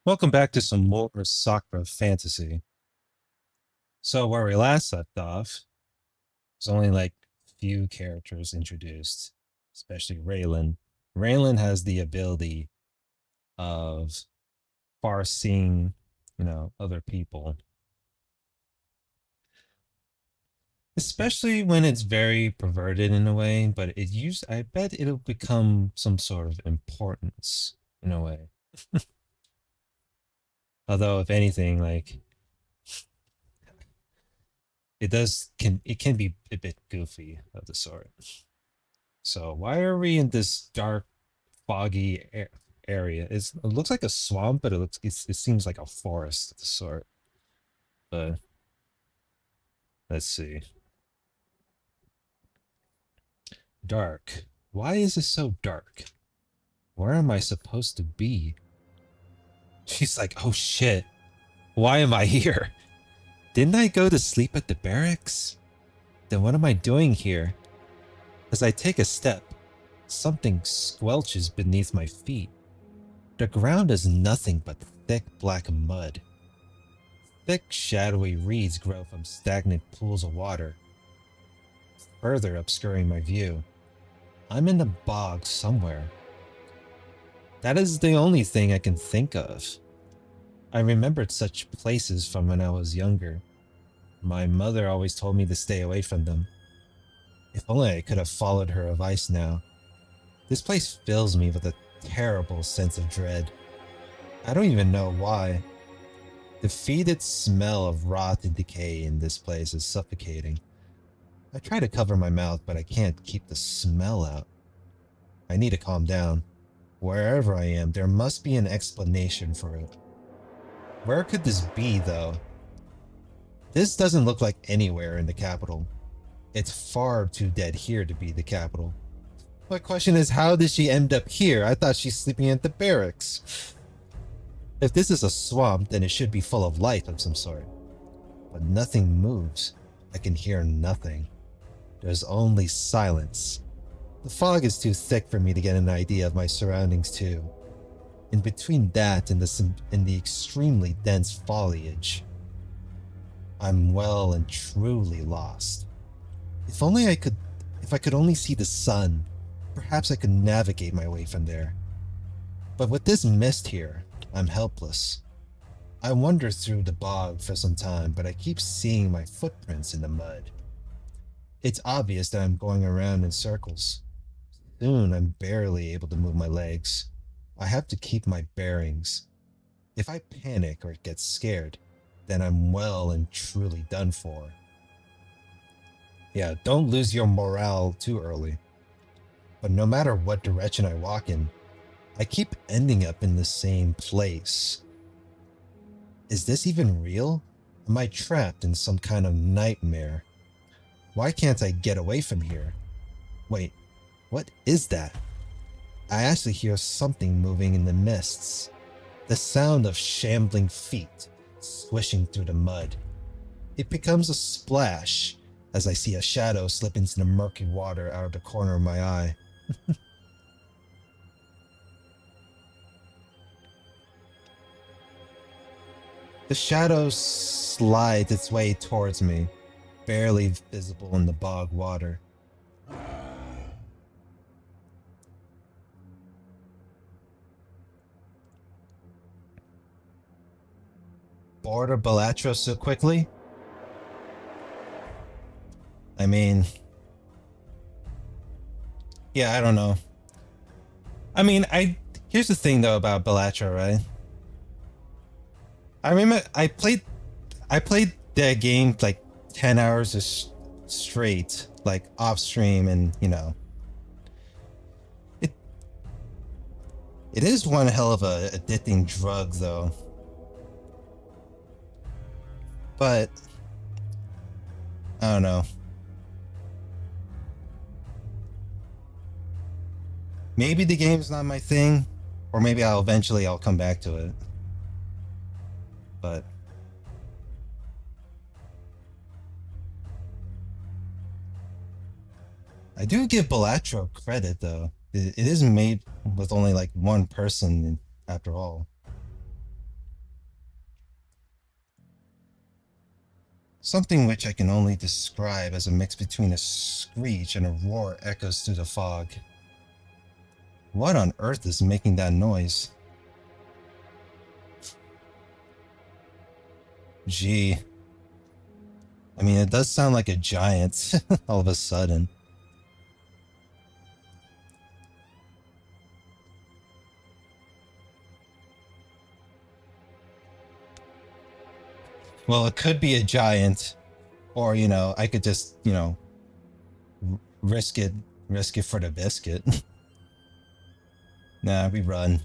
Welcome back to some more Sakura fantasy. So where we last left off, there's only like few characters introduced, especially Raelin. Raelin has the ability of far seeing, other people, especially when it's very perverted in a way. But I bet it'll become some sort of importance in a way. Although, if anything, like it can be a bit goofy of the sort. So why are we in this dark, foggy area? It looks like a swamp, but it seems like a forest of the sort. But let's see. Dark. Why is it so dark? Where am I supposed to be? She's like, oh shit. Why am I here? Didn't I go to sleep at the barracks? Then what am I doing here? As I take a step, something squelches beneath my feet. The ground is nothing but thick black mud. Thick, shadowy reeds grow from stagnant pools of water, further obscuring my view. I'm in the bog somewhere. That is the only thing I can think of. I remembered such places from when I was younger. My mother always told me to stay away from them. If only I could have followed her advice now. This place fills me with a terrible sense of dread. I don't even know why. The fetid smell of rot and decay in this place is suffocating. I try to cover my mouth, but I can't keep the smell out. I need to calm down. Wherever I am, there must be an explanation for it. Where could this be, though? This doesn't look like anywhere in the capital. It's far too dead here to be the capital. My question is, how did she end up here? I thought she's sleeping at the barracks. If this is a swamp, then it should be full of life of some sort. But nothing moves. I can hear nothing. There's only silence. The fog is too thick for me to get an idea of my surroundings too. In between that and the extremely dense foliage, I'm well and truly lost. If I could only see the sun, perhaps I could navigate my way from there. But with this mist here, I'm helpless. I wander through the bog for some time, but I keep seeing my footprints in the mud. It's obvious that I'm going around in circles. Soon I'm barely able to move my legs. I have to keep my bearings. If I panic or get scared, then I'm well and truly done for. Yeah, don't lose your morale too early. But no matter what direction I walk in, I keep ending up in the same place. Is this even real? Am I trapped in some kind of nightmare? Why can't I get away from here? Wait, what is that? I actually hear something moving in the mists. The sound of shambling feet swishing through the mud. It becomes a splash as I see a shadow slip into the murky water out of the corner of my eye. The shadow slides its way towards me, barely visible in the bog water. Bored of Balatro so quickly? I mean, yeah, I don't know. I mean, I here's the thing though about Balatro, right? I remember I played that game like 10 hours straight, like off stream, and it it is one hell of a addicting drug though. But I don't know. Maybe the game's not my thing, or maybe I'll come back to it. But I do give Balatro credit though. It is made with only like one person after all. Something which I can only describe as a mix between a screech and a roar echoes through the fog. What on earth is making that noise? Gee. I mean, it does sound like a giant all of a sudden. Well, it could be a giant, or, I could just, risk it for the biscuit. Nah, we run.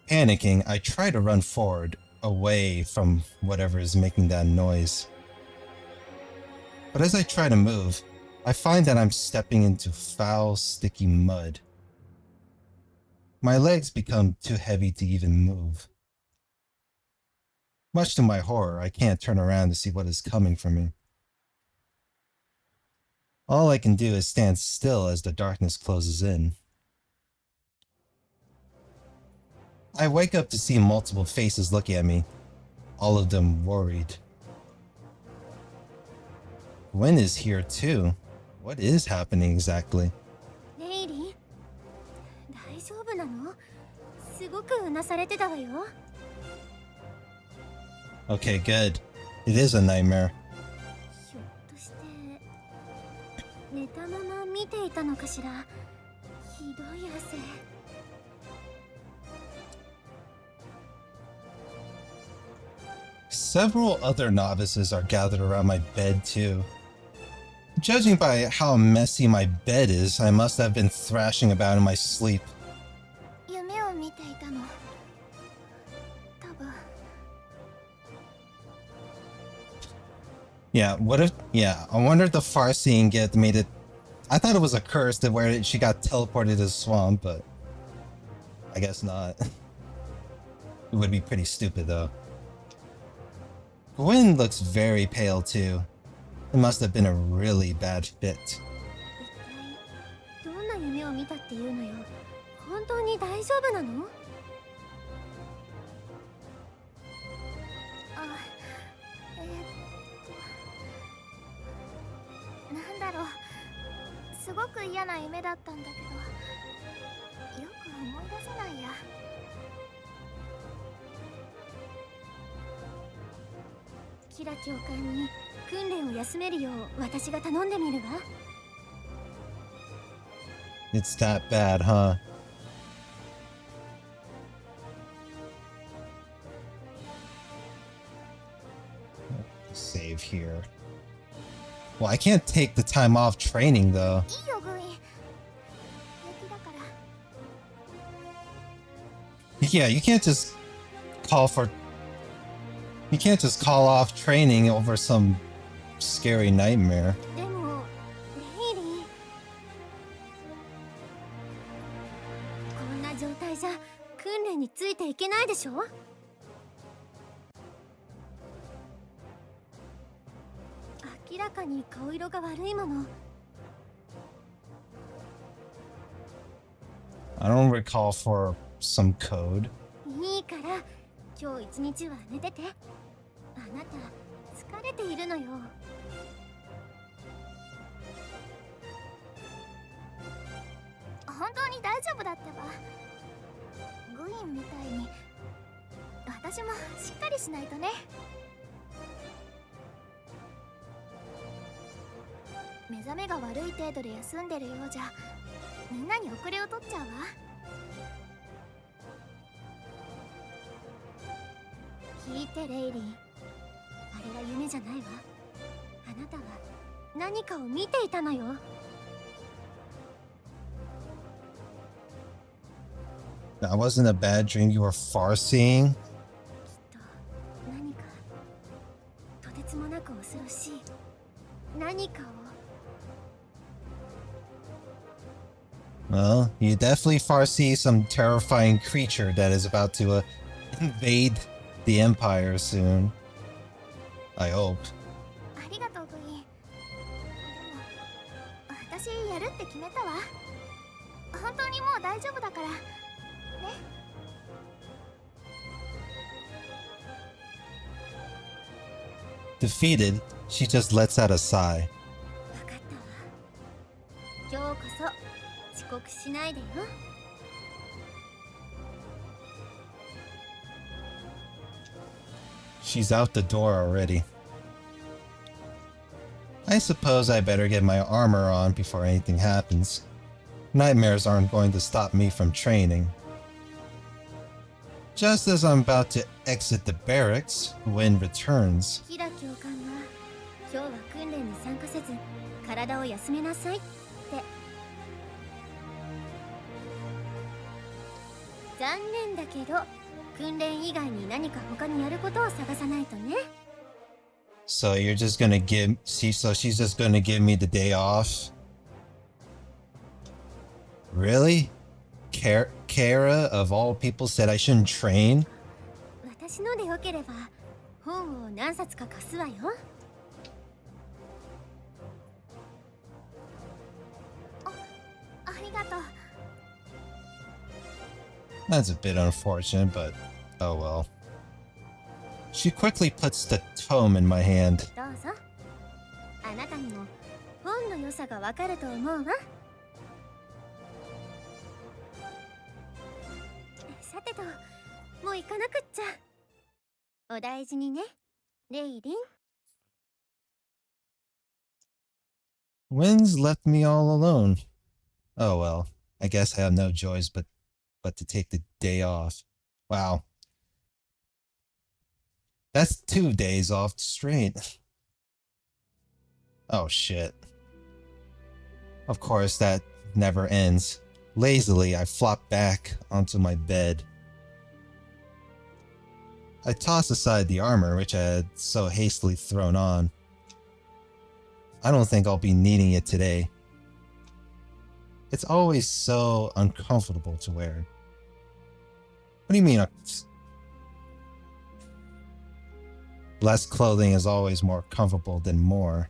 Panicking, I try to run forward, away from whatever is making that noise. But as I try to move, I find that I'm stepping into foul, sticky mud. My legs become too heavy to even move. Much to my horror, I can't turn around to see what is coming for me. All I can do is stand still as the darkness closes in. I wake up to see multiple faces looking at me, all of them worried. Gwen is here too. What is happening exactly? Raelin, 大丈夫なの？すごくうなされてたわよ。Okay, good. It is a nightmare. ひょっとして寝たまま見ていたのかしら。ひどい汗。Several other novices are gathered around my bed too. Judging by how messy my bed is, I must have been thrashing about in my sleep. 夢を見ていたの。多分。Yeah, I wonder if the far seeing get made it. I thought it was a curse that where she got teleported to the swamp, but I guess not. It would be pretty stupid though. Gwen looks very pale too. It must have been a really bad fit. 一体どんな夢を見たっていうのよ。本当に大丈夫なの？あ、なんだろう。すごく嫌な夢だったんだけど、よく思い出せないや。キラ教官に訓練を休めるよう私が頼んでみるわ。It's that bad, huh? Save here. Well, I can't take the time off training though. いいよグイ。平気だから。Yeah, you can't just call off training over some scary nightmare. でもレイリー、こんな状態じゃ訓練についていけないでしょ。明らかに顔色が悪いもの。I don't recall for some code. いいから今日一日は寝てて。あなた疲れているのよ。本当に大丈夫だってば。グイーンみたいに私もしっかりしないとね。目覚めが悪い程度で休んでるようじゃみんなに遅れを取っちゃうわ。聞いてレイリー、あれは夢じゃないわ。あなたは何かを見ていたのよ。That wasn't a bad dream. You were far seeing. きっと何かとてつもなく恐ろしい何かを。Well, you definitely foresee some terrifying creature that is about to invade the Empire soon. I hope. ありがとうグイーン。でも私やるって決めたわ。本当にもう大丈夫だからね。Defeated, she just lets out a sigh. 分かったわ。今日こそ遅刻しないでよ。She's out the door already. I suppose I better get my armor on before anything happens. Nightmares aren't going to stop me from training. Just as I'm about to exit the barracks, Win returns. キラ教官が今日は訓練に参加せず体を休めなさいって。残念だけど訓練以外に何か他にやることを探さないとね。So you're just gonna so she's just gonna give me the day off? Really? Kara, of all people, said I shouldn't train? 私のでよければ本を何冊か貸すわよ。ありがとう。That's a bit unfortunate, but oh well. She quickly puts the tome in my hand. どうぞ。あなたにも本の良さがわかると思うわ。さてと、もう行かなくっちゃ。お大事にね、レイリン。Winds left me all alone. Oh well, I guess I have no joys but to take the day off. Wow. That's 2 days off straight. Oh shit. Of course, that never ends. Lazily, I flop back onto my bed. I toss aside the armor which I had so hastily thrown on. I don't think I'll be needing it today. It's always so uncomfortable to wear. What do you mean? Less clothing is always more comfortable than more.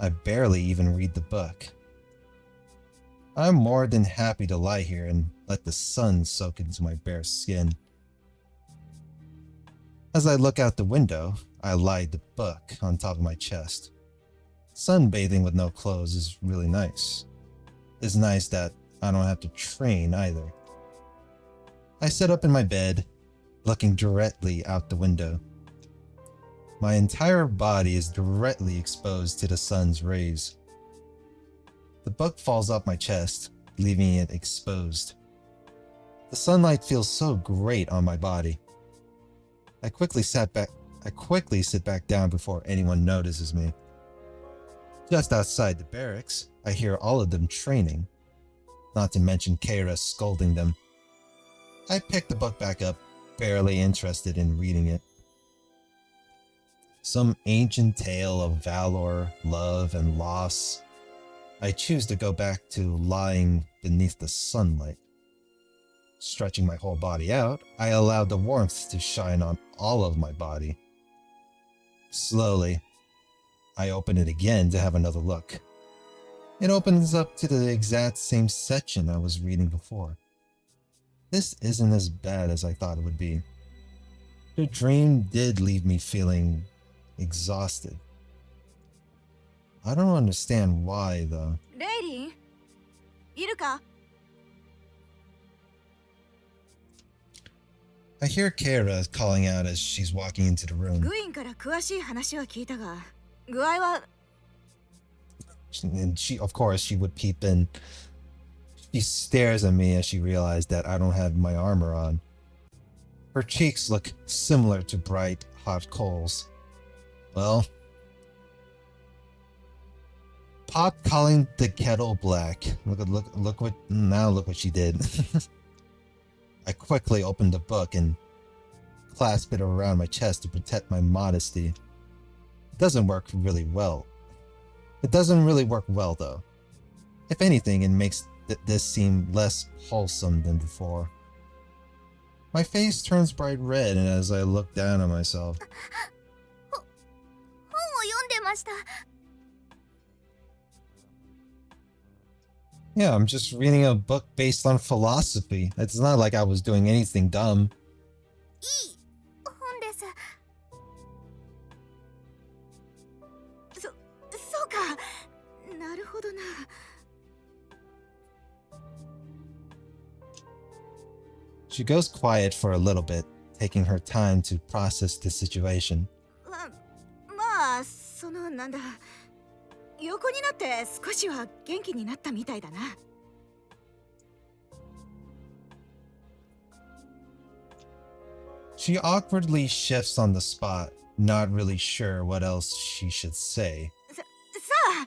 I barely even read the book. I'm more than happy to lie here and let the sun soak into my bare skin. As I look out the window, I lie the book on top of my chest. Sunbathing with no clothes is really nice. It's nice that I don't have to train either. I sit up in my bed, looking directly out the window. My entire body is directly exposed to the sun's rays. The book falls off my chest, leaving it exposed. The sunlight feels so great on my body. I quickly sit back down before anyone notices me. Just outside the barracks, I hear all of them training, not to mention Kara scolding them. I pick the book back up, barely interested in reading it. Some ancient tale of valor, love, and loss. I choose to go back to lying beneath the sunlight. Stretching my whole body out, I allow the warmth to shine on all of my body. Slowly, I open it again to have another look. It opens up to the exact same section I was reading before. This isn't as bad as I thought it would be. The dream did leave me feeling exhausted. I don't understand why, though. レイリンいるか I hear Kara calling out as she's walking into the room. グインから詳しい話は聞いたが具合は And she, of course, she would peep in. She stares at me as she realized that I don't have my armor on. Her cheeks look similar to bright, hot coals. Well, pot calling the kettle black. Look what she did. I quickly opened the book and clasped it around my chest to protect my modesty. It doesn't work really well. It doesn't really work well, though. If anything, it makes this seem less wholesome than before. My face turns bright red as I look down at myself. 本を読んでました。Yeah, I'm just reading a book based on philosophy. It's not like I was doing anything dumb. いい本です。She goes quiet for a little bit, taking her time to process the situation. まあなんだ、横になって少しは元気になったみたいだな。She awkwardly shifts on the spot, not really sure what else she should say. さあ、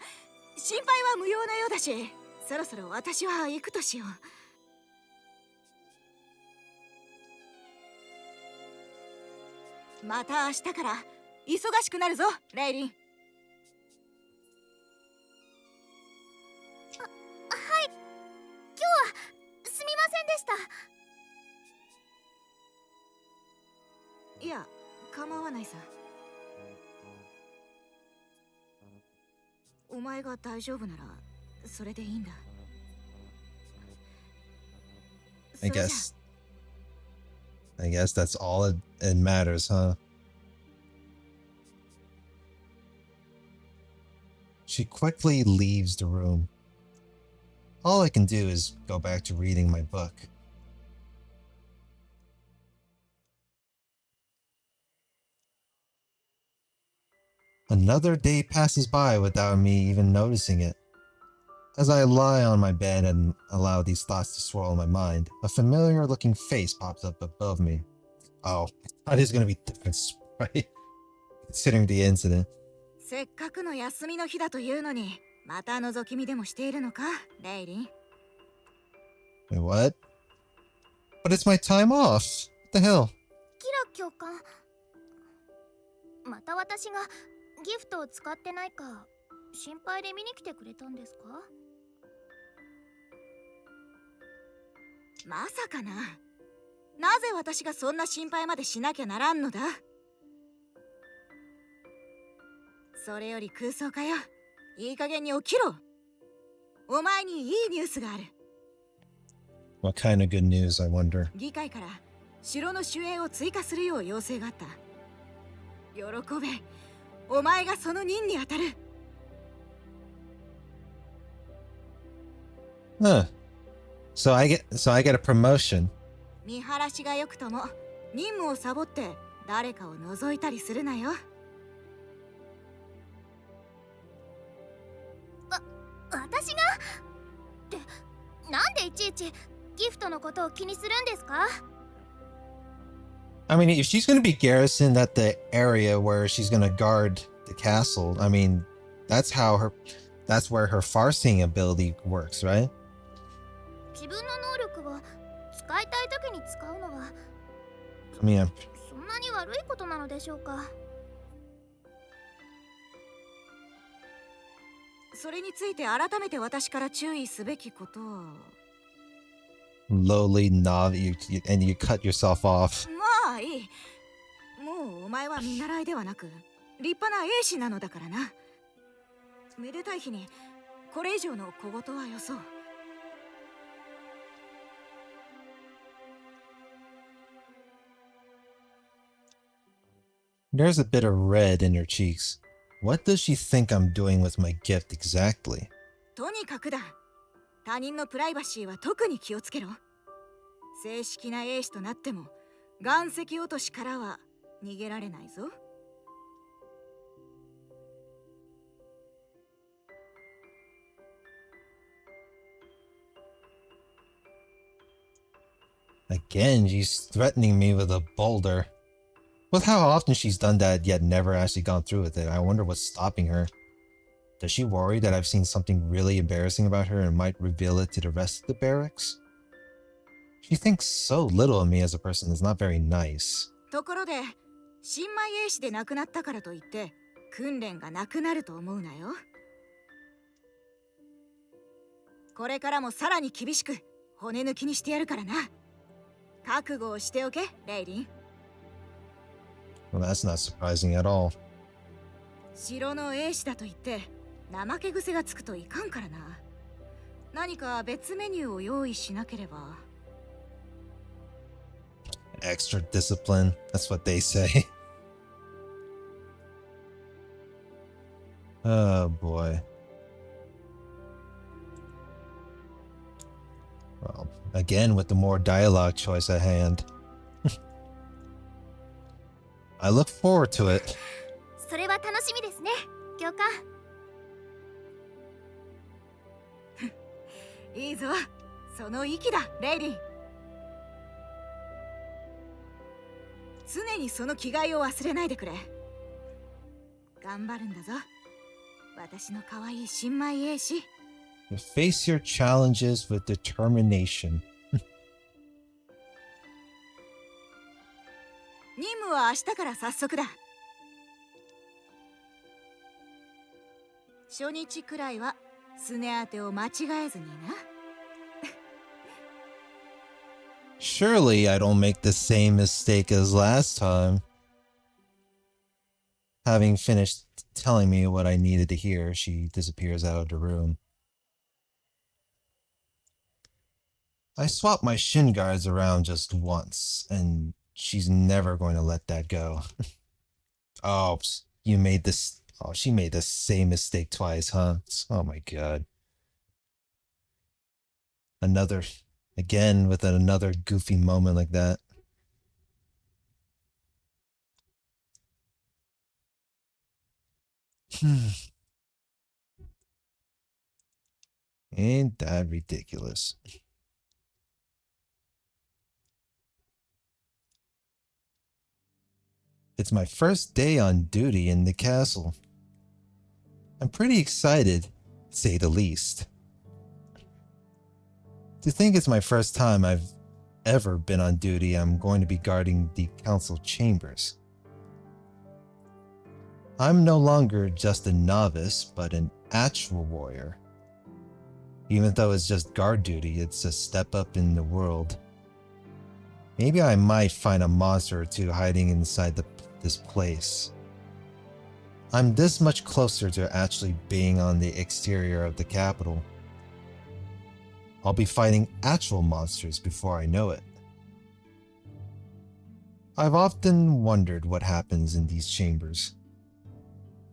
心配は無用なようだし、そろそろ私は行くとしよう。また明日から忙しくなるぞ、レイリン。はい、今日はすみませんでした。いや、構わないさ。お前が大丈夫ならそれでいいんだ。I guess that's all it matters, huh? She quickly leaves the room. All I can do is go back to reading my book. Another day passes by without me even noticing it. As I lie on my bed and allow these thoughts to swirl in my mind, a familiar-looking face pops up above me. Oh, that is going to be different, right? Considering the incident. せっかくの休みの日だというのに、また覗き見でもしているのか、レイリン。Wait, what? But it's my time off. What the hell? キラ教官、また私がギフトを使ってないか心配で見に来てくれたんですか？まさかな。なぜ私がそんな心配までしなきゃならんのだ。それより空想家よ、いい加減に起きろ。お前にいいニュースがある。What kind of good news, I wonder? 議会から城の守衛を追加するよう要請があった。喜べ、お前がその任に当たる。Huh. So I get a promotion. 見晴らしがよくとも任務をサボって誰かを覗いたりするなよ。私がってなんでいちいちギフトのことを気にするんですか？ I mean, if she's going to be garrisoned at the area where she's going to guard the castle, I mean, that's where her farseeing ability works, right? 自分の能力を使いたい時に使うのは I mean, そんなに悪いことなのでしょうか？それについて改めて私から注意すべきことは、 lowly nod, and you cut yourself off. まあいい。もうお前は見習いではなく立派な英士なのだからな。めでたい日にこれ以上の小言はよそう。There's a bit of red in her cheeks. What does she think I'm doing with my gift exactly? とにかくだ。他人のプライバシーは特に気をつけろ。正式な英士となっても岩石落としからは逃げられないぞ。Again, she's threatening me with a boulder. With how often she's done that yet never actually gone through with it, I wonder what's stopping her. Does she worry that I've seen something really embarrassing about her and might reveal it to the rest of the barracks? She thinks so little of me as a person is not very nice. ところで、新米英士で亡くなったからといって訓練がなくなると思うなよ。これからもさらに厳しく骨抜きにしてやるからな。覚悟をしておけ、レイリン。Well, that's not surprising at all. 城の英士だと言って怠け癖がつくといかんからな。何か別メニューを用意しなければ。Extra discipline, that's what they say. Oh boy. Well, Again with the more dialogue choice at hand. I look forward to it. それは楽しみですね、教官。いいぞ、その息だ、レイリン。常にその気概を忘れないでくれ。頑張るんだぞ、私の可愛い新米兵士。You face your challenges with determination. 任務は明日から早速だ。初日くらいはスネ当てを間違えずにな。Surely I don't make the same mistake as last time. Having finished telling me what I needed to hear, she disappears out of the room. I swapped my shin guards around just once, and she's never going to let that go. Oh, you made this. Oh, she made the same mistake twice, huh? Oh my god. Another. Again with another goofy moment like that. Ain't that ridiculous? It's my first day on duty in the castle. I'm pretty excited, to say the least. To think it's my first time I've ever been on duty, I'm going to be guarding the council chambers. I'm no longer just a novice, but an actual warrior. Even though it's just guard duty, it's a step up in the world. Maybe I might find a monster or two hiding inside this place. I'm this much closer to actually being on the exterior of the capital. I'll be fighting actual monsters before I know it. I've often wondered what happens in these chambers.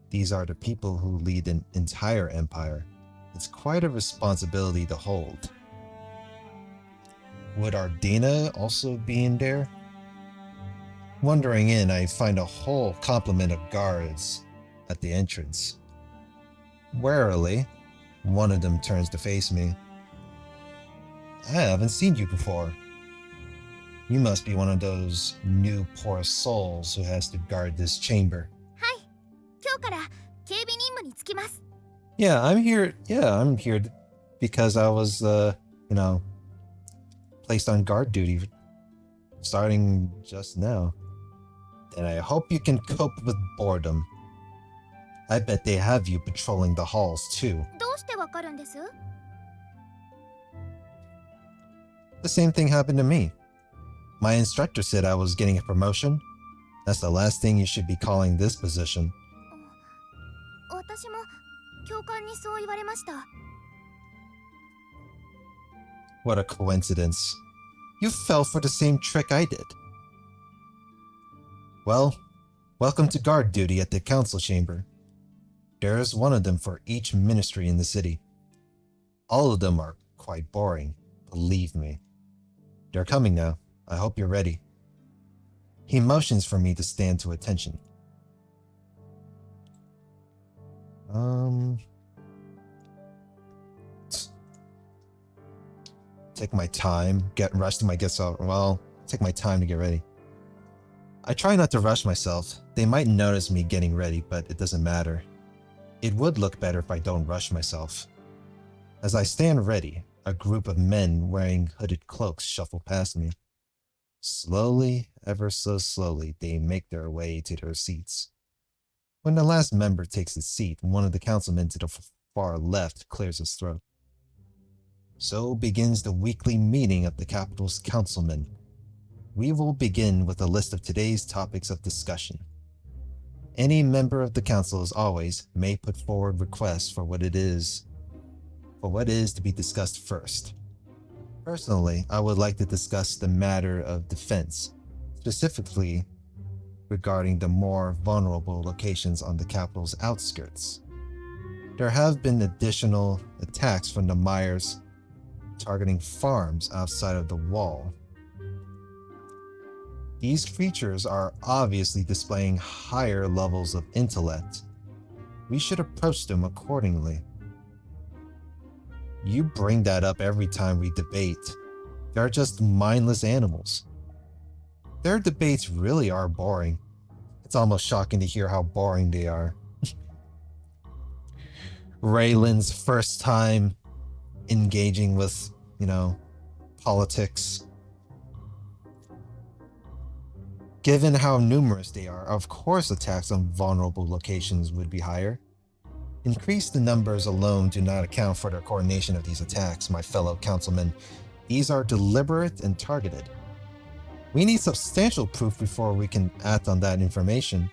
These are the people who lead an entire empire. It's quite a responsibility to hold. Would Ardina also be in there? Wandering in, I find a whole complement of guards at the entrance. Warily, one of them turns to face me. I haven't seen you before. You must be one of those new poor souls who has to guard this chamber. はい、今日から警備任務に就きます。Yeah, I'm here. Yeah, I'm here because I was, placed on guard duty starting just now. And I hope you can cope with boredom. I bet they have you patrolling the halls too. どうしてわかるんです？ The same thing happened to me. My instructor said I was getting a promotion. That's the last thing you should be calling this position. 私も教官にそう言われました。 What a coincidence. You fell for the same trick I did. Well, welcome to guard duty at the council chamber. There's one of them for each ministry in the city. All of them are quite boring, believe me. They're coming now. I hope you're ready. He motions for me to stand to attention. Take my time, get rushed my guess out. Well, take my time to get ready. I try not to rush myself. They might notice me getting ready, but it doesn't matter. It would look better if I don't rush myself. As I stand ready, a group of men wearing hooded cloaks shuffle past me. Slowly, ever so slowly, they make their way to their seats. When the last member takes his seat, one of the councilmen to the far left clears his throat. So begins the weekly meeting of the capital's councilmen. We will begin with a list of today's topics of discussion. Any member of the council, as always, may put forward requests for what is to be discussed first. Personally, I would like to discuss the matter of defense, specifically regarding the more vulnerable locations on the capital's outskirts. There have been additional attacks from the Myers targeting farms outside of the wall. These creatures are obviously displaying higher levels of intellect. We should approach them accordingly. You bring that up every time we debate. They're just mindless animals. Their debates really are boring. It's almost shocking to hear how boring they are. Raelin's first time engaging with, politics. Given how numerous they are, of course attacks on vulnerable locations would be higher. Increased numbers alone do not account for the coordination of these attacks, my fellow councilmen. These are deliberate and targeted. We need substantial proof before we can act on that information.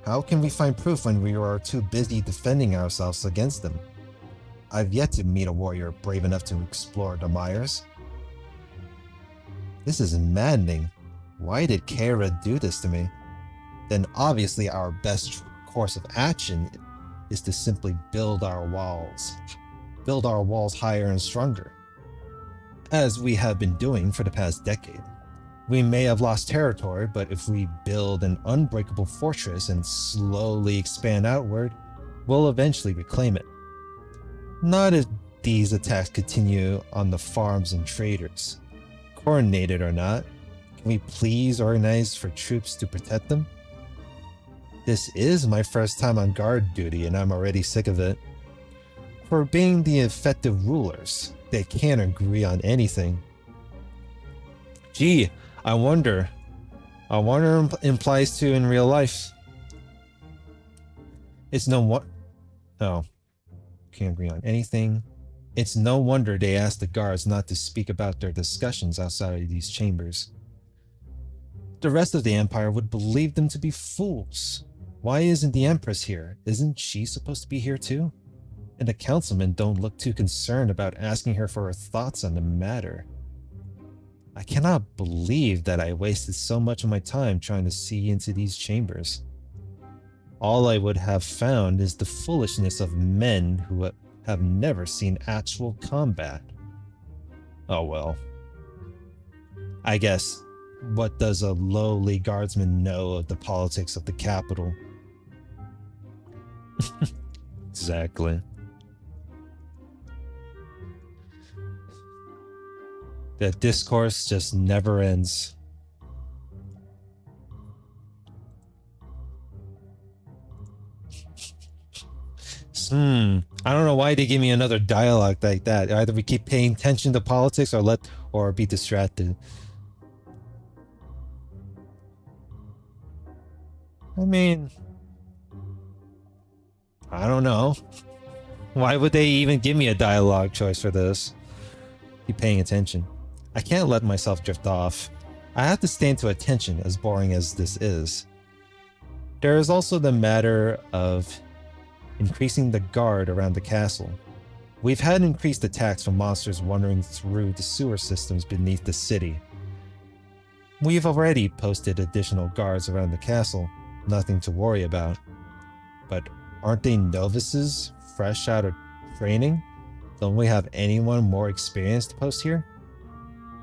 How can we find proof when we are too busy defending ourselves against them? I've yet to meet a warrior brave enough to explore the mires. This is maddening. Why did Kara do this to me? Then obviously our best course of action is to simply build our walls. Build our walls higher and stronger. As we have been doing for the past decade. We may have lost territory, but if we build an unbreakable fortress and slowly expand outward, we'll eventually reclaim it. Not if these attacks continue on the farms and traders. Coordinated or not, can we please organize for troops to protect them? This is my first time on guard duty and I'm already sick of it. For being the effective rulers, they can't agree on anything. Gee, I wonder implies to in real life. It's no what? Oh, can't agree on anything. It's no wonder they asked the guards not to speak about their discussions outside of these chambers. The rest of the Empire would believe them to be fools. Why isn't the Empress here? Isn't she supposed to be here too? And the councilmen don't look too concerned about asking her for her thoughts on the matter. I cannot believe that I wasted so much of my time trying to see into these chambers. All I would have found is the foolishness of men who have never seen actual combat. Oh well. I guess, what does a lowly guardsman know of the politics of the capital? Exactly. The discourse just never ends. I don't know why they give me another dialogue like that. Either we keep paying attention to politics or be distracted. I mean, I don't know. Why would they even give me a dialogue choice for this? Keep paying attention. I can't let myself drift off. I have to stand to attention, as boring as this is. There is also the matter of increasing the guard around the castle. We've had increased attacks from monsters wandering through the sewer systems beneath the city. We've already posted additional guards around the castle, nothing to worry about. But aren't they novices, fresh out of training? Don't we have anyone more experienced to post here?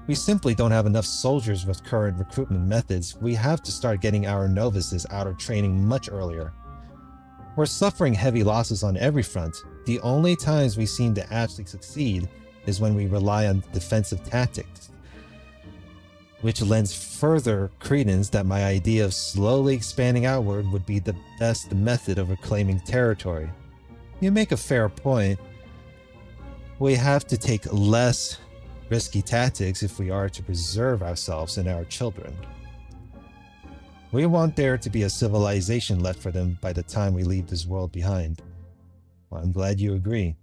We simply don't have enough soldiers with current recruitment methods. We have to start getting our novices out of training much earlier. We're suffering heavy losses on every front. The only times we seem to actually succeed is when we rely on defensive tactics, which lends further credence that my idea of slowly expanding outward would be the best method of reclaiming territory. You make a fair point. We have to take less risky tactics if we are to preserve ourselves and our children. We want there to be a civilization left for them by the time we leave this world behind. Well, I'm glad you agree.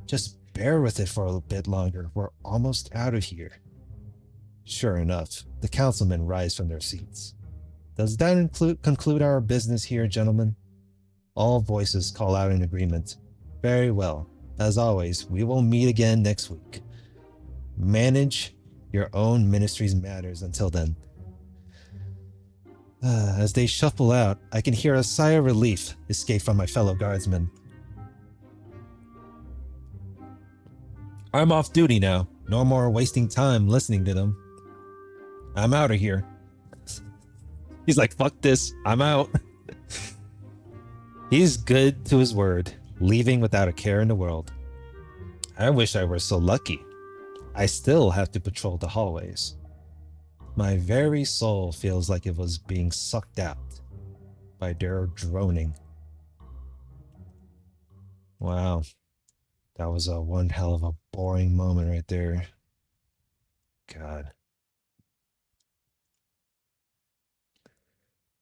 Just bear with it for a bit longer. We're almost out of here. Sure enough, the councilmen rise from their seats. Does that conclude our business here, gentlemen? All voices call out in agreement. Very well. As always, we will meet again next week. Manage your own ministry's matters until then. As they shuffle out, I can hear a sigh of relief escape from my fellow guardsmen. I'm off duty now. No more wasting time listening to them. I'm out of here. He's like, fuck this. I'm out. He's good to his word, leaving without a care in the world. I wish I were so lucky. I still have to patrol the hallways. My very soul feels like it was being sucked out by their droning. Wow. That was a one hell of a boring moment right there. God.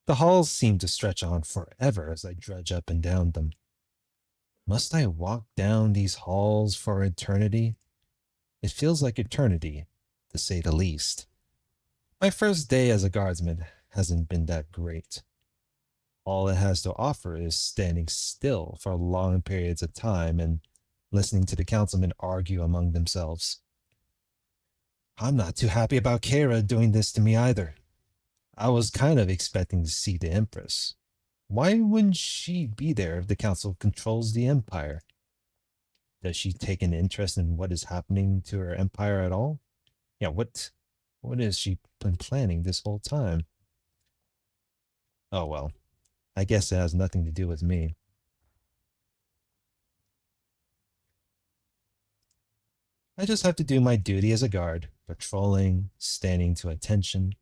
The halls seem to stretch on forever as I drudge up and down them. Must I walk down these halls for eternity? It feels like eternity, to say the least. My first day as a guardsman hasn't been that great. All it has to offer is standing still for long periods of time and listening to the councilmen argue among themselves. I'm not too happy about Kara doing this to me either. I was kind of expecting to see the Empress. Why wouldn't she be there if the council controls the Empire? Does she take an interest in what is happening to her empire at all? Yeah, what has she been planning this whole time? Oh well, I guess it has nothing to do with me. I just have to do my duty as a guard, patrolling, standing to attention.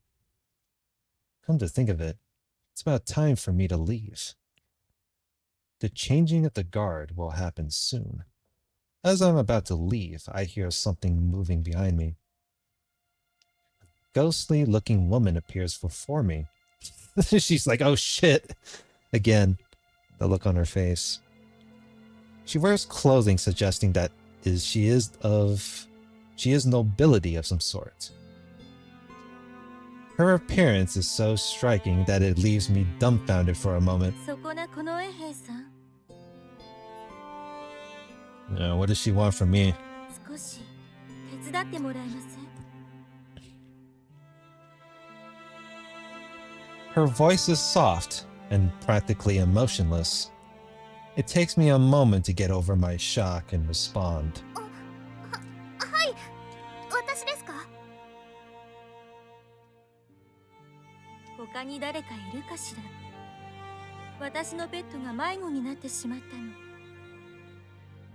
Come to think of it, it's about time for me to leave. The changing of the guard will happen soon. As I'm about to leave, I hear something moving behind me. A ghostly looking woman appears before me. She's like, oh shit. Again, the look on her face. She wears clothing suggesting that she is nobility of some sort. Her appearance is so striking that it leaves me dumbfounded for a moment. What does she want from me? Her voice is soft and practically emotionless. It takes me a moment to get over my shock and respond. はい、私ですか？他に誰かいるかしら。私のペットが迷子になってしまったの。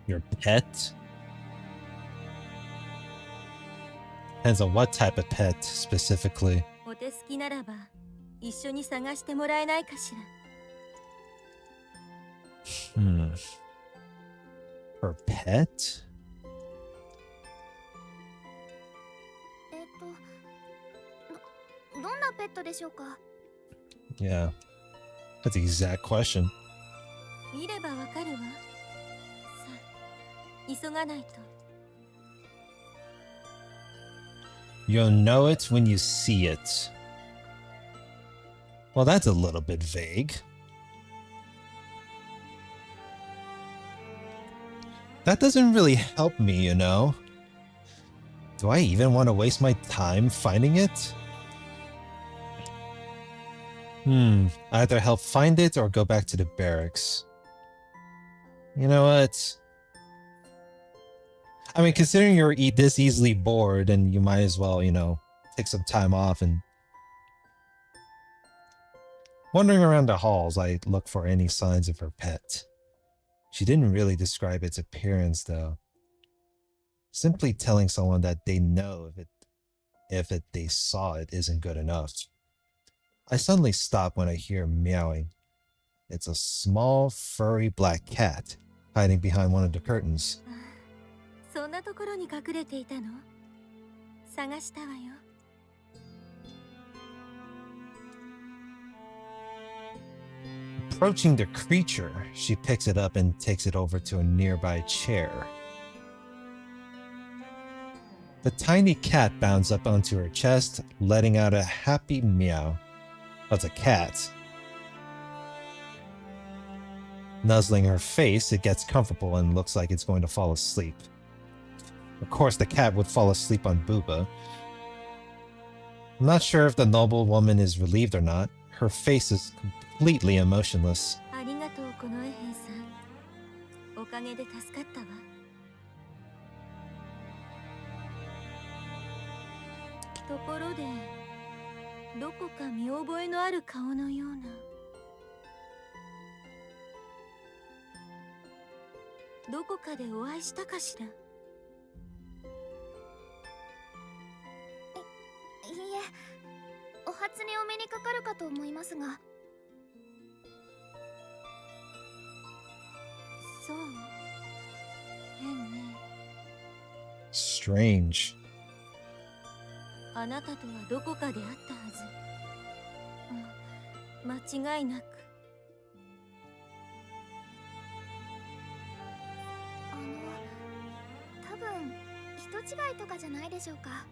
Your pet? Depends on what type of pet specifically. お手すきならば一緒に探してもらえないかしら。Her pet? どんなペットでしょうか？ Yeah, that's the exact question. 見ればわかるわ。さあ、急がないと。You'll know it when you see it. Well, that's a little bit vague. That doesn't really help me, you know. Do I even want to waste my time finding it? Either help find it or go back to the barracks. You know what? I mean, considering you're this easily bored, then you might as well, take some time off and... Wandering around the halls, I look for any signs of her pet. She didn't really describe its appearance, though. Simply telling someone that they know if they saw it isn't good enough. I suddenly stop when I hear meowing. It's a small, furry black cat hiding behind one of the curtains. そんなところに隠れていたの？探したわよ。Approaching the creature, she picks it up and takes it over to a nearby chair. The tiny cat bounds up onto her chest, letting out a happy meow. Oh, it's a cat. Nuzzling her face, it gets comfortable and looks like it's going to fall asleep. Of course, the cat would fall asleep on Booba. I'm not sure if the noble woman is relieved or not. Her face is completely emotionless. ありがとう、このエヘンさん。おかげで助かったわ。ところでどこか見覚えのある顔のような。どこかでお会いしたかしら。いいえ、お初にお目にかかるかと思いますが。そう、変ね。Strange. あなたとはどこかで会ったはず。間違いなく。多分人違いとかじゃないでしょうか。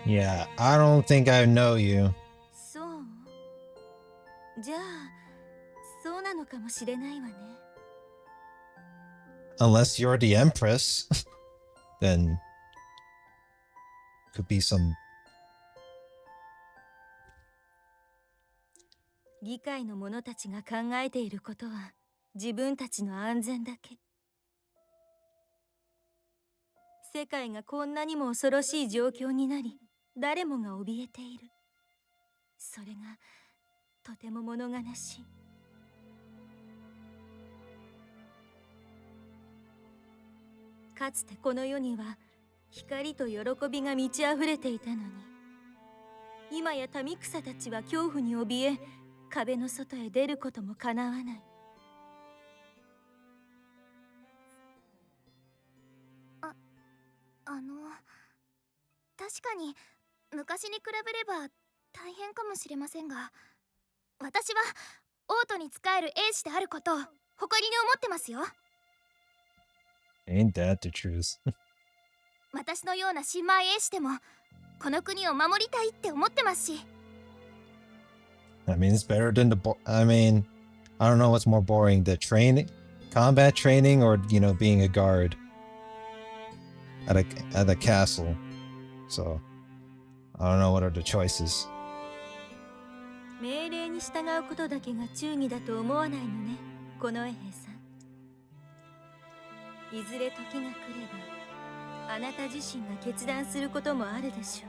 Yeah, I don't think I know you. そう。じゃあそうなのかもしれないわね。Unless you're the Empress, then could be some. 議会の者たちが考えていることは自分たちの安全だけ。世界がこんなにも恐ろしい状況になり、誰もが怯えている。それがとても物悲しい。かつてこの世には光と喜びが満ち溢れていたのに、今や民草たちは恐怖に怯え、壁の外へ出ることもかなわない。確かに昔に比べれば大変かもしれませんが、私は王都に仕える英士であることを誇りに思ってますよ。Ain't that the truth? 私のような新米英士でもこの国を守りたいって思ってますし。I mean, it's better than I mean, I don't know what's more boring, the training, combat training, or being a guard at a castle. So, I don't know what are the choices. 命令に従うことだけが忠義だと思わないのね、この衛兵さん。いずれ時が来れば、あなた自身が決断することもあるでしょ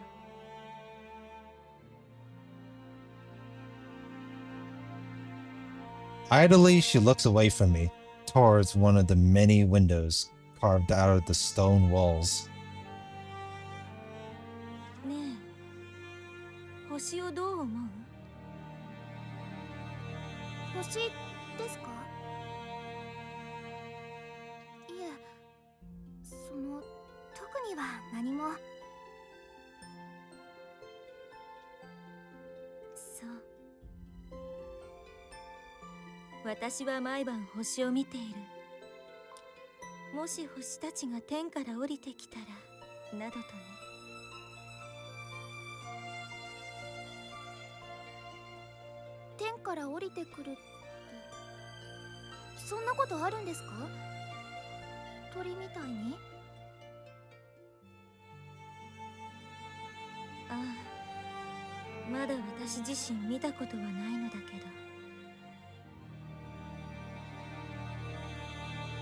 う。Idly, she looks away from me, towards one of the many windows carved out of the stone walls. ねえ、星をどう思う？星ですか？いえ、特には何も。そう。私は毎晩星を見ている。もし星たちが天から降りてきたら、などとね。天から降りてくるって、そんなことあるんですか？鳥みたいに？ああ、まだ私自身見たことはないのだけど、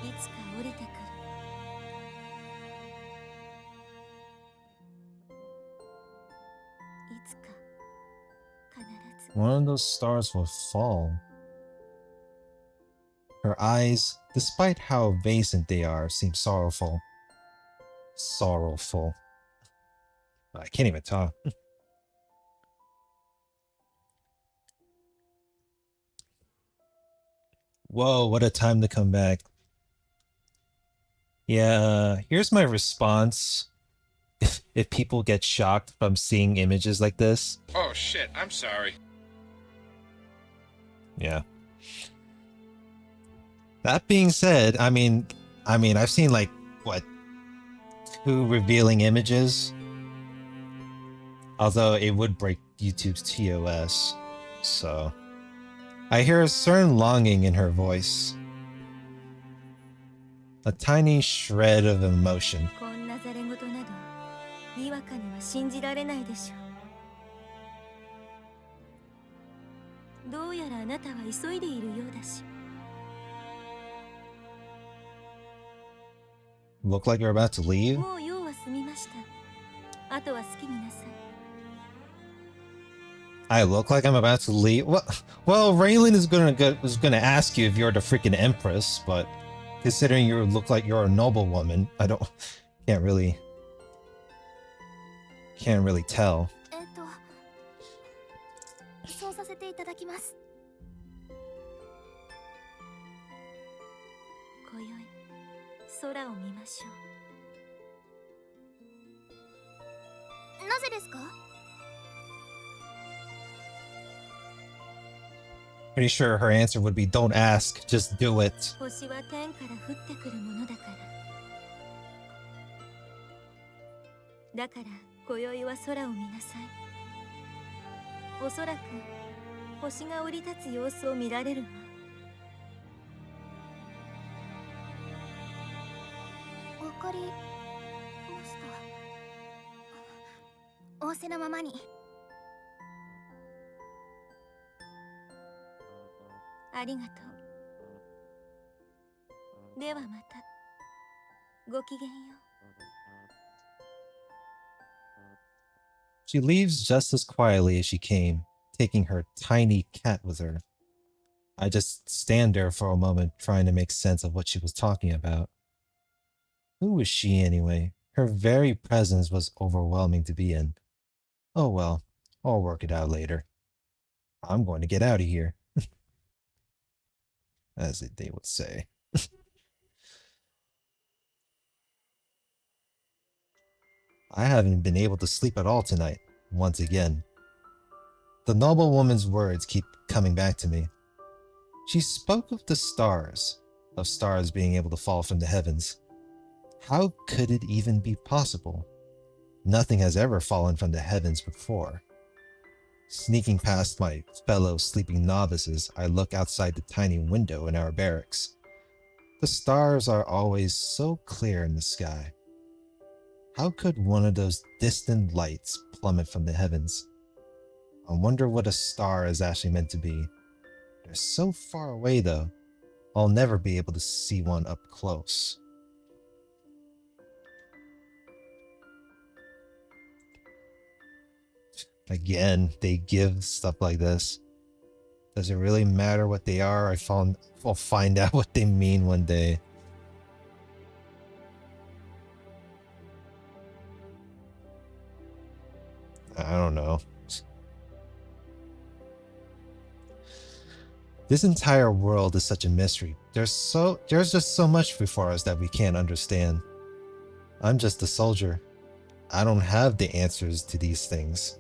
いつか降りてくる。いつか必ず。One of those stars will fall. Her eyes, despite how vacant they are, seem sorrowful. Sorrowful. I can't even talk. Whoa, what a time to come back. Yeah, here's my response. If people get shocked from seeing images like this. Oh shit, I'm sorry. Yeah. That being said, I mean, I've seen like, what, 2 revealing images? Although it would break YouTube's TOS. So, I hear a certain longing in her voice. A tiny shred of emotion. こんなざれ言など、にわかには信じられないでしょう。どうやらあなたは急いでいるようだし。Look like you're about to leave? もう用は済みました。あとは好きになさい。 I look like I'm about to leave? Well, Raelin is gonna ask you if you're the freaking Empress, but considering you look like you're a noblewoman, can't really tell. そうさせていただきます。今宵空を見ましょう。なぜですか？ Pretty sure her answer would be, don't ask, just do it. 星は天から降ってくるものだから。だから今宵は空を見なさい。おそらく星が降り立つ様子を見られるわ。わかりました。仰せのままに。ありがとう。ではまた。ごきげんよう。 She leaves just as quietly as she came, taking her tiny cat with her. I just stand there for a moment trying to make sense of what she was talking about. Who was she anyway? Her very presence was overwhelming to be in. Oh well, I'll work it out later. I'm going to get out of here. As they would say. I haven't been able to sleep at all tonight, once again. The noblewoman's words keep coming back to me. She spoke of the stars, of stars being able to fall from the heavens. How could it even be possible? Nothing has ever fallen from the heavens before. Sneaking past my fellow sleeping novices, I look outside the tiny window in our barracks. The stars are always so clear in the sky. How could one of those distant lights plummet from the heavens? I wonder what a star is actually meant to be. They're so far away though, I'll never be able to see one up close. Again, they give stuff like this. Does it really matter what they are? I'll find out what they mean one day. I don't know. This entire world is such a mystery. There's just so much before us that we can't understand. I'm just a soldier. I don't have the answers to these things.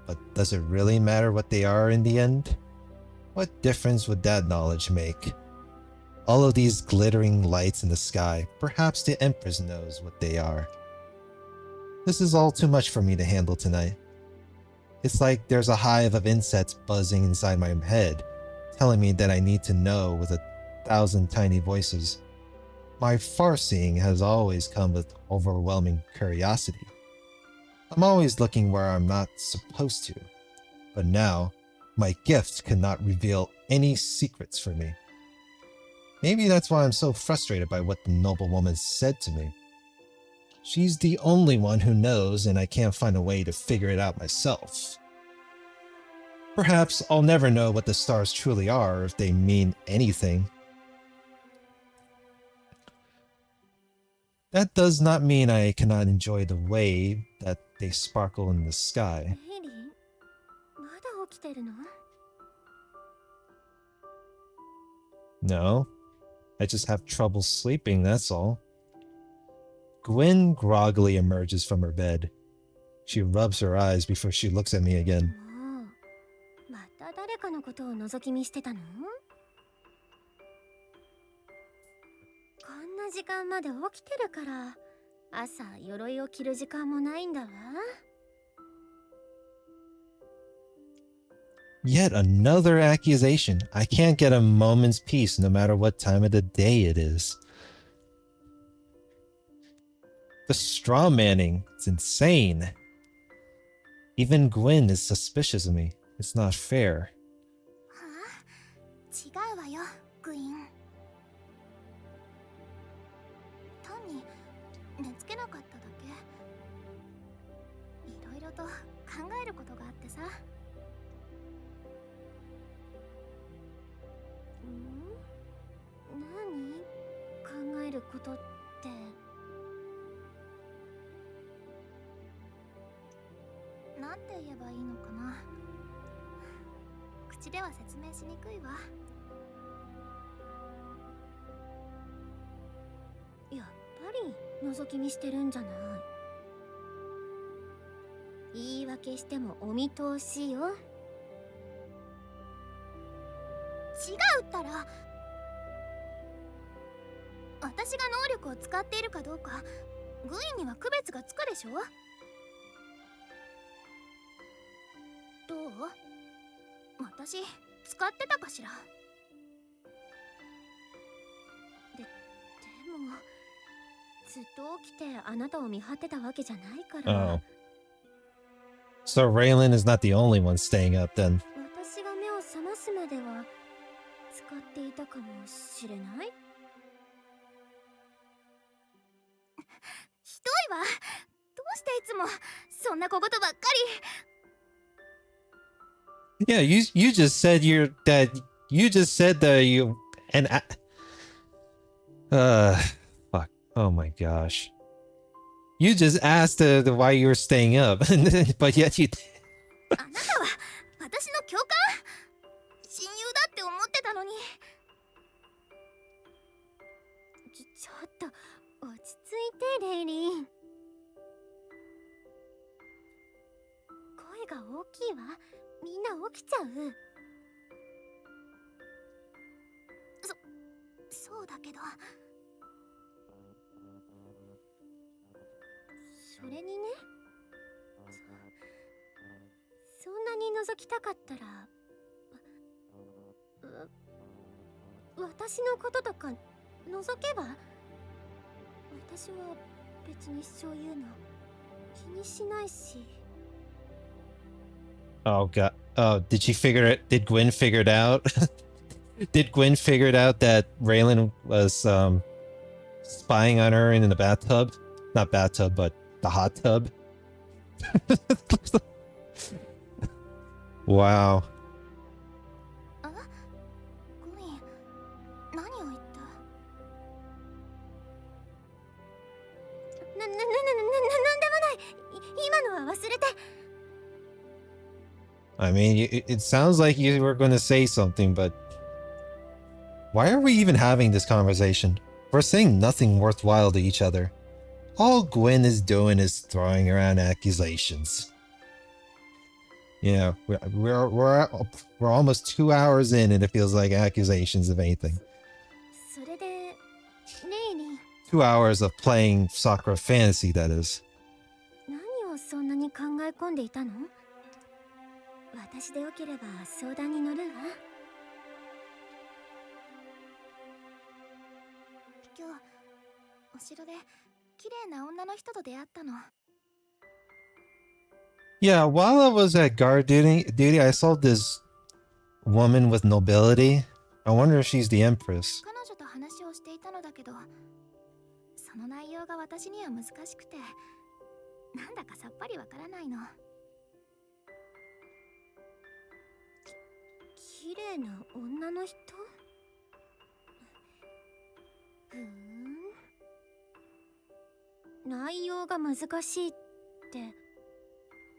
But does it really matter what they are in the end? What difference would that knowledge make? All of these glittering lights in the sky, perhaps the Empress knows what they are. This is all too much for me to handle tonight. It's like there's a hive of insects buzzing inside my head, telling me that I need to know with 1,000 tiny voices. My far-seeing has always come with overwhelming curiosity. I'm always looking where I'm not supposed to, but now, my gift cannot reveal any secrets for me. Maybe that's why I'm so frustrated by what the noblewoman said to me. She's the only one who knows, and I can't find a way to figure it out myself. Perhaps I'll never know what the stars truly are, or if they mean anything. That does not mean I cannot enjoy the way that they sparkle in the sky. エリン、まだ起きてるの？ No, I just have trouble sleeping, that's all. Gwen groggily emerges from her bed. She rubs her eyes before she looks at me again. もう、また誰かのことを覗き見してたの？こんな時間まで起きてるから、朝鎧を着る時間もないんだわ。Yet another accusation. I can't get a moment's peace no matter what time of the day it is. The straw manning, it's insane. Even Gwen is suspicious of me. It's not fair. はあ？違うわよ、グイン。単に寝つけなかっただけ。いろいろと考えることがあってさ。何？考えることって。なんて言えばいいのかな。口では説明しにくいわ。やっぱり覗き見してるんじゃない。言い訳してもお見通しよ。違うったら。私が能力を使っているかどうかグインには区別がつくでしょ。どう？私使ってたかしら。でもずっと起きてあなたを見張ってたわけじゃないから。Oh. So Raelin is not the only one staying up then. 私が目を覚ますまでは使っていたかもしれない。ひどいわ。どうしていつもそんな小言ばっかり。 Yeah, you just said you just said that you and fuck. Oh my gosh. You just asked why you were staying up, but yet you. あなたは私の教官？親友だって思ってたのに。ちょっと落ち着いてレイリン。声が大きいわ。みんな起きちゃう。そうだけど。それにね、そんなに覗きたかったら私のこととか覗けば。私は別にそういうの気にしないし。Oh god. Oh, did she figure it? Did Gwen figure it out? Did Gwen figure it out that Raelin was spying on her in the bathtub? Not bathtub, but the hot tub. Wow. あ？グイン、何を言った？なんでもない。今のは忘れて。I mean, it sounds like you were going to say something, but why are we even having this conversation? We're saying nothing worthwhile to each other. All Gwen is doing is throwing around accusations. Yeah, we're almost 2 hours in, and it feels like accusations of anything. それでレイリン、 2 hours of playing Sakura fantasy, that is. 何をそんなに考え込んでいたの？私でよければ相談に乗るわ。今日お城で綺麗な女の人と出会ったの。 Yeah, while I was at guard duty, I saw this woman with nobility. I wonder if she's the Empress. 彼女と話をしていたのだけど、その内容が私には難しくて、なんだかさっぱりわからないの。綺麗な女の人？内容が難しいって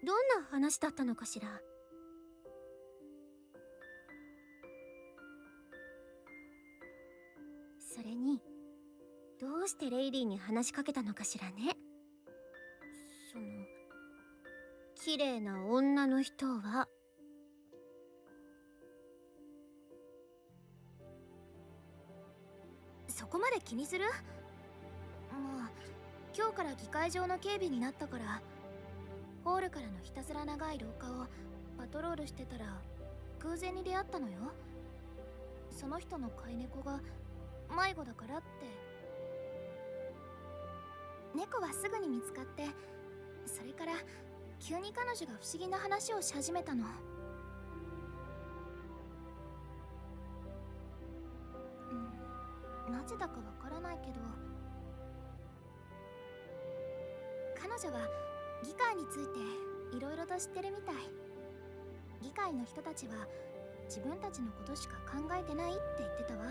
どんな話だったのかしら。それにどうしてレイリーに話しかけたのかしらね。その綺麗な女の人は。そこまで気にする？まあ今日から議会場の警備になったから、ホールからのひたすら長い廊下をパトロールしてたら偶然に出会ったのよ。その人の飼い猫が迷子だからって。猫はすぐに見つかって、それから急に彼女が不思議な話をし始めたの。なぜだかわからないけど、彼女は議会についていろいろと知ってるみたい。議会の人たちは自分たちのことしか考えてないって言ってたわ。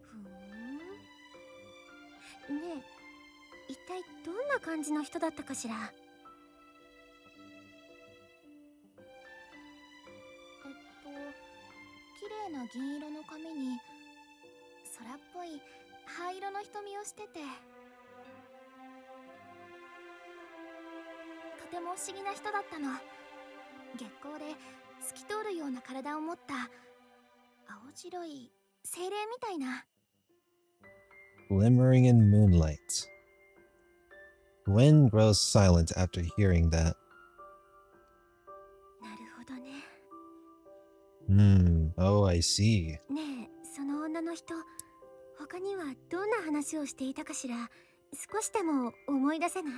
ふーん。ねえ、一体どんな感じの人だったかしら。綺麗な銀色の髪に空っぽい灰色の瞳をしてて、とても不思議な人だったの。月光で透き通るような体を持った青白い精霊みたいな。 Glimmering in moonlight. Gwen grows silent after hearing that. なるほどね。Oh, I see. ねえ、その女の人、他にはどんな話をしていたかしら。少しでも思い出せない？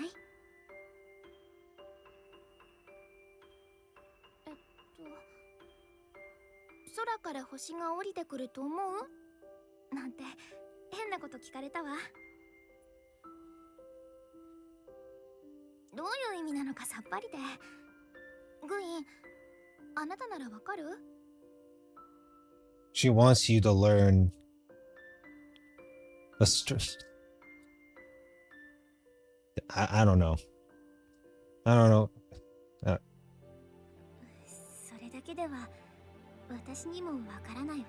空から星が降りてくると思うなんて変なこと聞かれたわ。どういう意味なのかさっぱりで。グイン、あなたならわかる？ She wants you to learn I don't know. I don't know. それだけでは私にもわからないわ。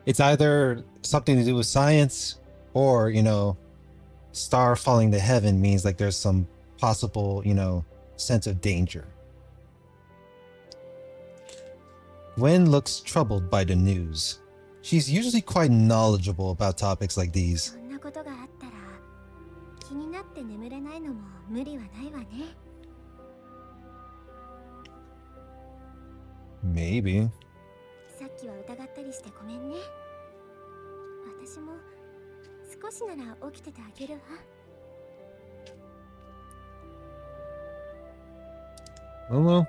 It's either something to do with science or, star falling to heaven means like there's some possible, sense of danger. Gwen looks troubled by the news. She's usually quite knowledgeable about topics like these. そんなことがあったら気になって眠れないのも無理はないわね。Maybe. さっきは疑ったりしてごめんね。私も少しなら起きててあげるわ。Momo?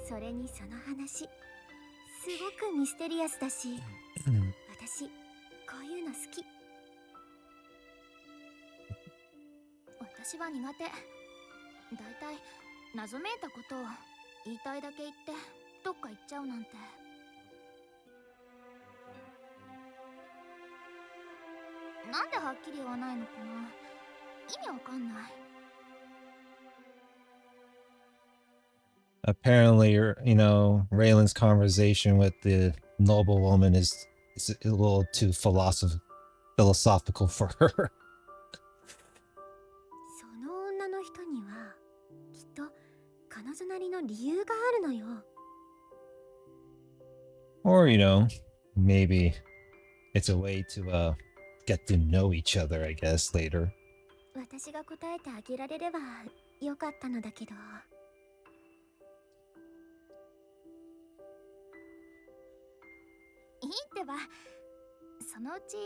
それにその話、すごくミステリアスだし、私こういうの好き。私は苦手。だいたい謎めいたことを言いたいだけ言ってどっか行っちゃうなんて。なんではっきり言わないのかな。意味わかんない。Apparently, Raylan's conversation with the noblewoman is a little too philosophical for her. その女の人にはきっと彼女なりの理由があるのよ。Or, maybe it's a way to get to know each other, I guess, later. 私が答えてあげられればよかったのだけど。いいってば、そのうち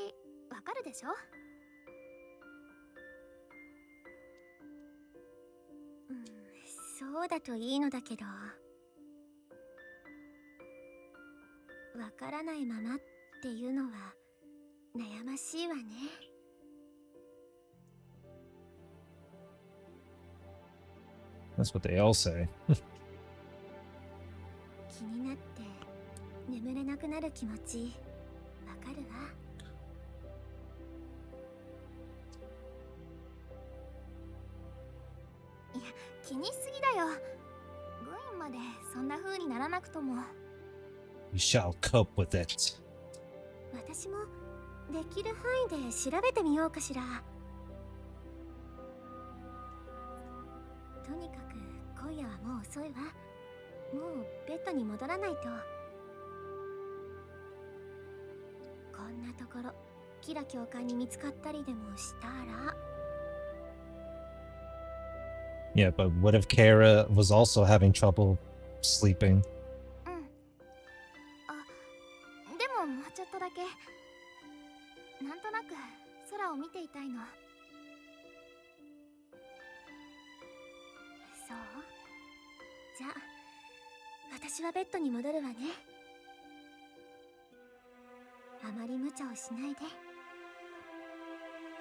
わかるでしょ。そうだといいのだけど、わからないままっていうのは悩ましいわね。That's what they all say. 気になって眠れなくなる気持ちわかるわ。いや、気にしすぎだよ。グインまでそんな風にならなくとも。You shall cope with it. 私もできる範囲で調べてみようかしら。とにかく今夜はもう遅いわ。もうベッドに戻らないと。こんなところキラ教官に見つかったりでもしたら。 Yeah, but what if Kara was also having trouble sleeping? うん。あ、でももうちょっとだけ。なんとなく空を見ていたいの。そう。じゃあ私はベッドに戻るわね。あまり無茶をしないで。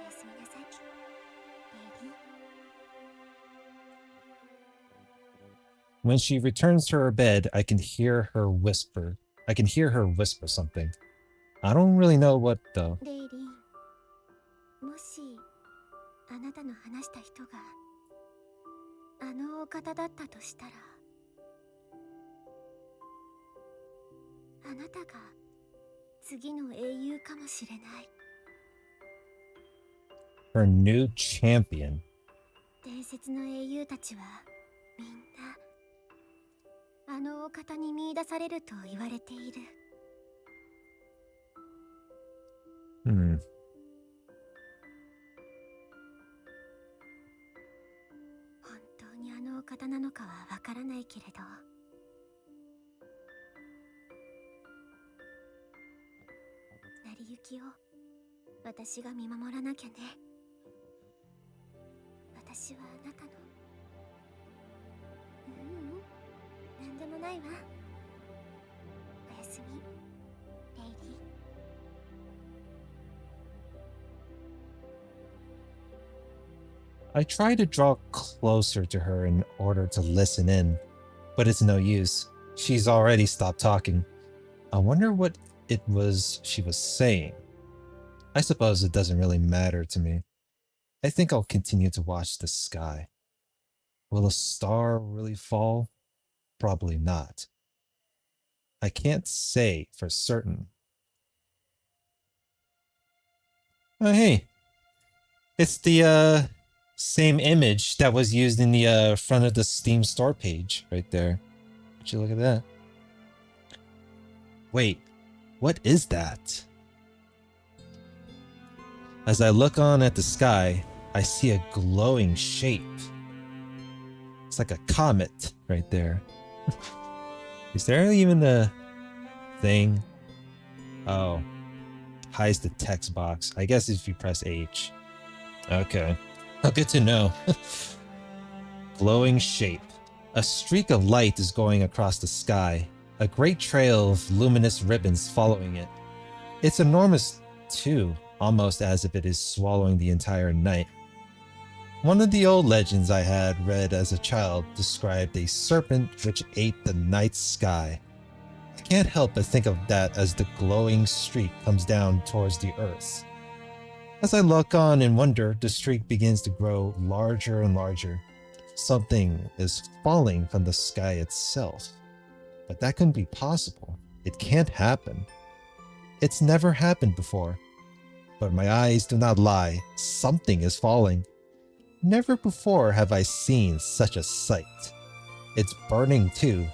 おやすみなさい、レイリー。 When she returns to her bed, I can hear her whisper. I can hear her whisper something. I don't really know what though. レイリー、もしあなたの話した人があのお方だったとしたら、あなたが次の英雄かもしれない。 Her new champion. 伝説の英雄たちはみんなあのお方に見出されると言われている。Hmm. 本当にあのお方なのかはわからないけれど、成り行きを私が見守らなきゃね。私はあなたの、なんでもないわ。おやすみ、レイリー。 I try to draw closer to her in order to listen in, but it's no use. She's already stopped talking. I wonder what it was she was saying. I suppose it doesn't really matter to me. I think I'll continue to watch the sky. Will a star really fall? Probably not. I can't say for certain. Oh, hey. It's the, same image that was used in the front of the Steam store page right there. Would you look at that? Wait, what is that? As I look on at the sky, I see a glowing shape. It's like a comet right there. Is there even a thing? Oh, hides the text box. I guess if you press H. Okay. Oh, good to know. Glowing shape. A streak of light is going across the sky, a great trail of luminous ribbons following it. It's enormous too, almost as if it is swallowing the entire night. One of the old legends I had read as a child described a serpent which ate the night sky. I can't help but think of that as the glowing streak comes down towards the earth. As I look on in wonder, the streak begins to grow larger and larger. Something is falling from the sky itself. But that couldn't be possible. It can't happen. It's never happened before. But my eyes do not lie. Something is falling. Never before have I seen such a sight. It's burning too.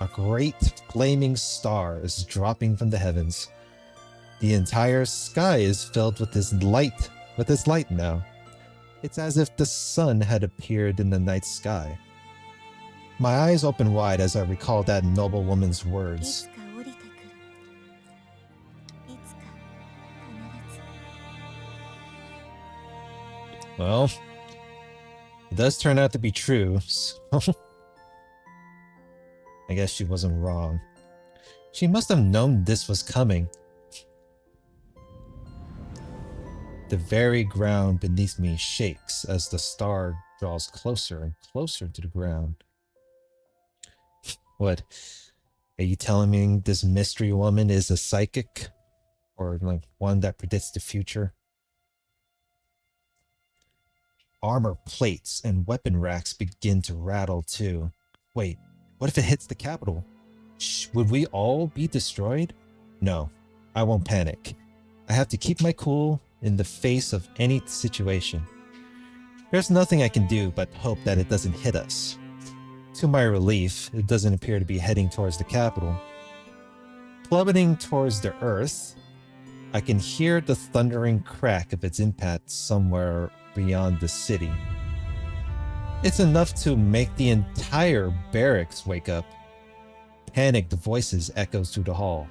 A great flaming star is dropping from the heavens. The entire sky is filled with this light now. It's as if the sun had appeared in the night sky. My eyes open wide as I recall that noble woman's い words. つか降りてくる。いつか必ず。 Well, it does turn out to be true, so I guess she wasn't wrong. She must have known this was coming. The very ground beneath me shakes as the star draws closer and closer to the ground. What? Are you telling me this mystery woman is a psychic? Or like one that predicts the future? Armor plates and weapon racks begin to rattle too. Wait, what if it hits the capital? Would we all be destroyed? No, I won't panic. I have to keep my cool in the face of any situation. There's nothing I can do but hope that it doesn't hit us. To my relief, it doesn't appear to be heading towards the capital. Plummeting towards the earth, I can hear the thundering crack of its impact somewhere beyond the city. It's enough to make the entire barracks wake up. Panicked voices echoes through the hall.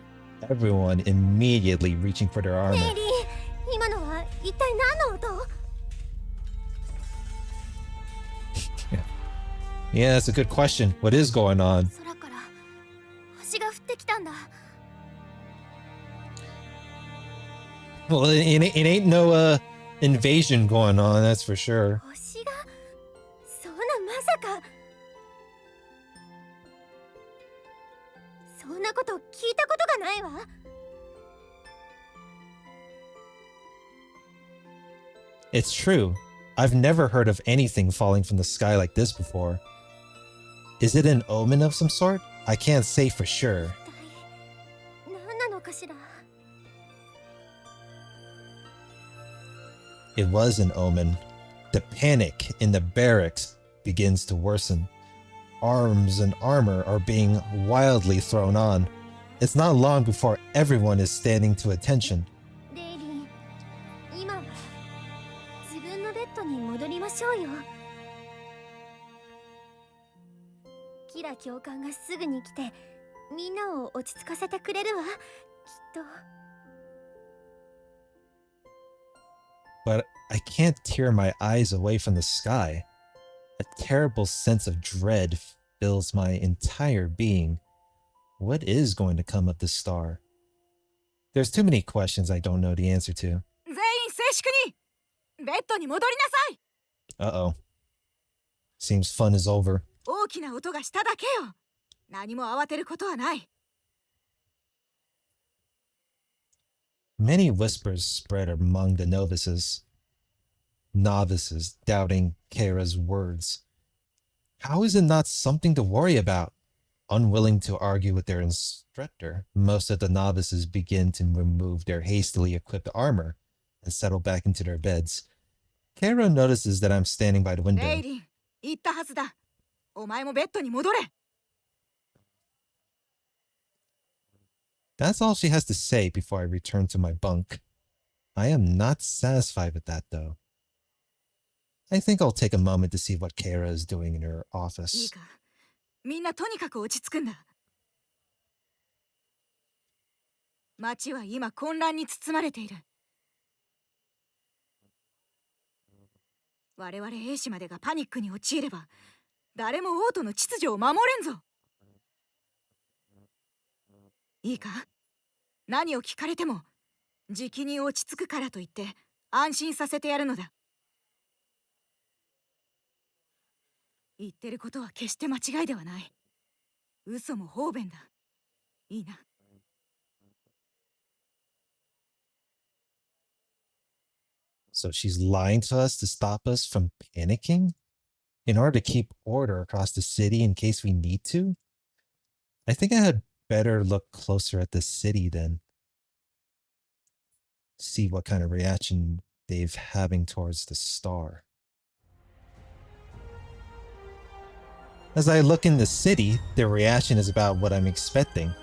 Everyone immediately reaching for their armor. レイリー、今のは一体何の音？ Yeah, that's a good question. What is going on? 空からんだ。 Well, it ain't no invasion going on, that's for sure. 星がそんなまさか。そんなこと聞いたことがないわ。It's true. I've never heard of anything falling from the sky like this before. Is it an omen of some sort? I can't say for sure. 一体何なのかしら。 It was an omen. The panic in the barracks begins to worsen. Arms and armor are being wildly thrown on. It's not long before everyone is standing to attention. レイリン、今は自分のベッドに戻りましょうよ。キラ教官がすぐに来てみんなを落ち着かせてくれるわ、きっと。 But I can't tear my eyes away from the sky. A terrible sense of dread fills my entire being. What is going to come of this star? There's too many questions I don't know the answer to. 全員静粛に。ベッドに戻りなさい。 Uh-oh. Seems fun is over. 大きな音がしただけよ。何も慌てることはない。 Many whispers spread among the novices. Novices doubting Kara's words. How is it not something to worry about? Unwilling to argue with their instructor, most of the novices begin to remove their hastily equipped armor and settle back into their beds. Kara notices that I'm standing by the window. レイリン、言ったはずだ。お前もベッドに戻れ。 That's all she has to say before I return to my bunk. I am not satisfied with that, though. I think I'll take a moment to see what Kara is doing in her いい office. か。みんなとにかく落ち着くんだ。街は今混乱に包まれている。我々兵士までがパニックに陥れば、誰も王都の秩序を守れんぞ。いいか、何を聞かれても、じきに落ち着くからといって安心させてやるのだ。言ってることは決して間違いではない。嘘も方便だ。いいな。 So she's lying to us to stop us from panicking? In order to keep order across the city in case we need to? I think I had better look closer at the city then. See what kind of reaction they've having towards the star. As I look in the city, their reaction is about what I'm expecting.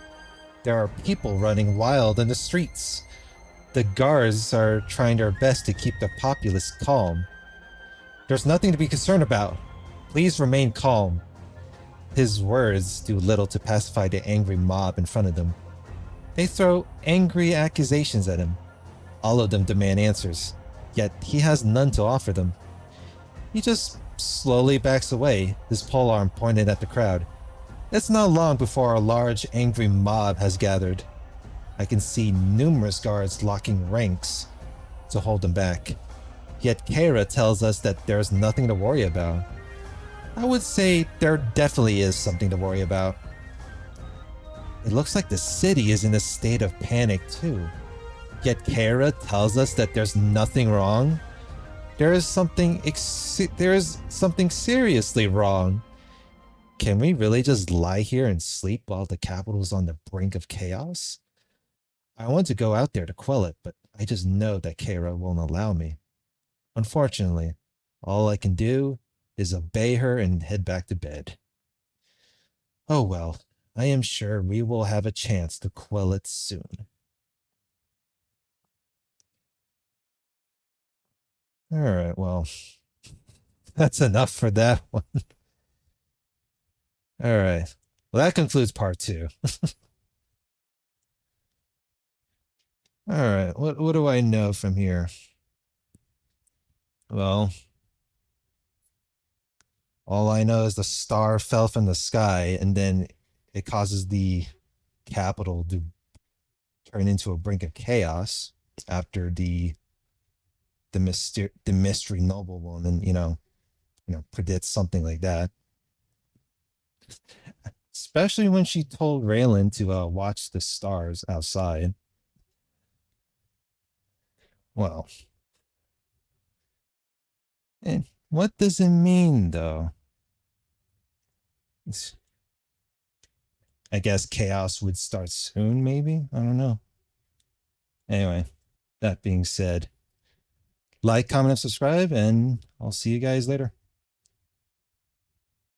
There are people running wild in the streets. The guards are trying their best to keep the populace calm. There's nothing to be concerned about. Please remain calm. His words do little to pacify the angry mob in front of them. They throw angry accusations at him. All of them demand answers, yet he has none to offer them. He just slowly backs away, his polearm pointed at the crowd. It's not long before a large angry mob has gathered. I can see numerous guards locking ranks to hold them back. Yet Kara tells us that there's nothing to worry about. I would say there definitely is something to worry about. It looks like the city is in a state of panic too. Yet Kara tells us that there's nothing wrong. There is something seriously wrong. Can we really just lie here and sleep while the capital's on the brink of chaos? I want to go out there to quell it, but I just know that Kara won't allow me. Unfortunately, all I can do is obey her and head back to bed. Oh well, I am sure we will have a chance to quell it soon. Alright, well, that's enough for that one. Alright, well that concludes part 2. Alright, what do I know from here? Well, all I know is the star fell from the sky and then it causes the capital to turn into a brink of chaos after the mystery noblewoman, predicts something like that. Especially when she told Raelin to watch the stars outside. Well, and what does it mean, though? I guess chaos would start soon, maybe? I don't know. Anyway, that being said, like, comment, and subscribe, and I'll see you guys later.